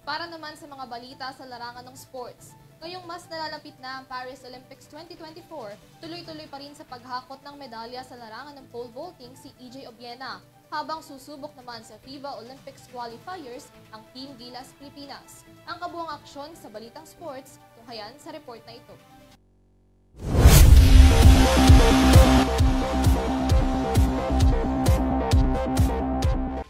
Para naman sa mga balita sa larangan ng sports, ngayong mas nalalapit na ang Paris Olympics 2024, tuloy-tuloy pa rin sa paghakot ng medalya sa larangan ng pole vaulting si EJ Obiena, habang susubok naman sa FIBA Olympics qualifiers ang Team Gilas Pilipinas. Ang kabuang aksyon sa balitang sports, tunghayan sa report na ito.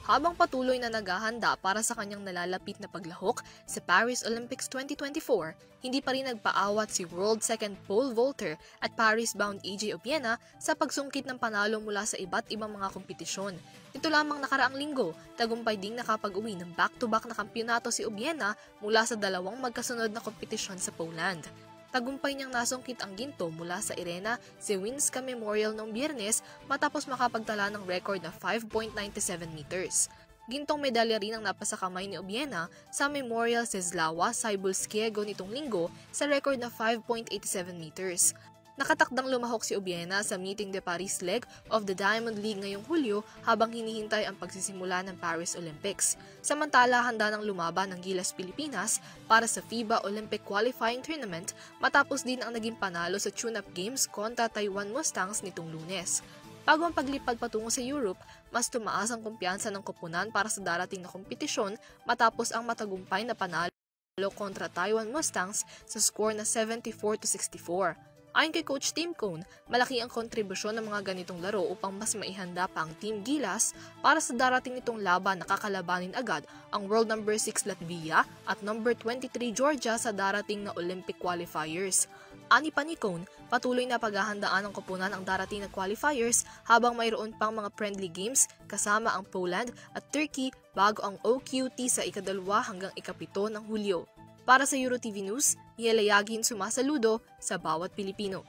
Habang patuloy na naghahanda para sa kanyang nalalapit na paglahok sa Paris Olympics 2024, hindi pa rin nagpaawat si world second pole vaulter at Paris-bound EJ Obiena sa pagsungkit ng panalo mula sa iba't ibang mga kompetisyon. Ito lamang nakaraang linggo, tagumpay ding nakapag-uwi ng back-to-back na kampyonato si Obiena mula sa dalawang magkasunod na kompetisyon sa Poland. Tagumpay niyang nasungkit ang ginto mula sa Irena Zewinska Memorial noong Biyernes matapos makapagtala ng record na 5.97 meters. Gintong medalya rin ang napasa kamay ni Obiena sa Memorial Czesława Cybulskiego nitong linggo sa record na 5.87 meters. Nakatakdang lumahok si Obiena sa Meeting de Paris leg of the Diamond League ngayong Hulyo habang hinihintay ang pagsisimula ng Paris Olympics. Samantala, handa ng lumaban ng Gilas Pilipinas para sa FIBA Olympic Qualifying Tournament matapos din ang naging panalo sa Tune-Up Games kontra Taiwan Mustangs nitong Lunes. Bago ang paglipad patungo sa Europe, mas tumaas ang kumpiyansa ng koponan para sa darating na kompetisyon matapos ang matagumpay na panalo kontra Taiwan Mustangs sa score na 74-64. Ayon kay Coach Tim Cone, malaki ang kontribusyon ng mga ganitong laro upang mas maihanda pa ang Team Gilas para sa darating nitong laban na kakalabanin agad ang world number 6 Latvia at number 23 Georgia sa darating na Olympic qualifiers. Ani pa ni Cone, patuloy na paghahandaan ng koponan ang darating na qualifiers habang mayroon pang mga friendly games kasama ang Poland at Turkey bago ang OQT sa ika-2 hanggang ika-7 ng Hulyo. Para sa EuroTV News, Yela Yagin sumasaludo sa bawat Pilipino.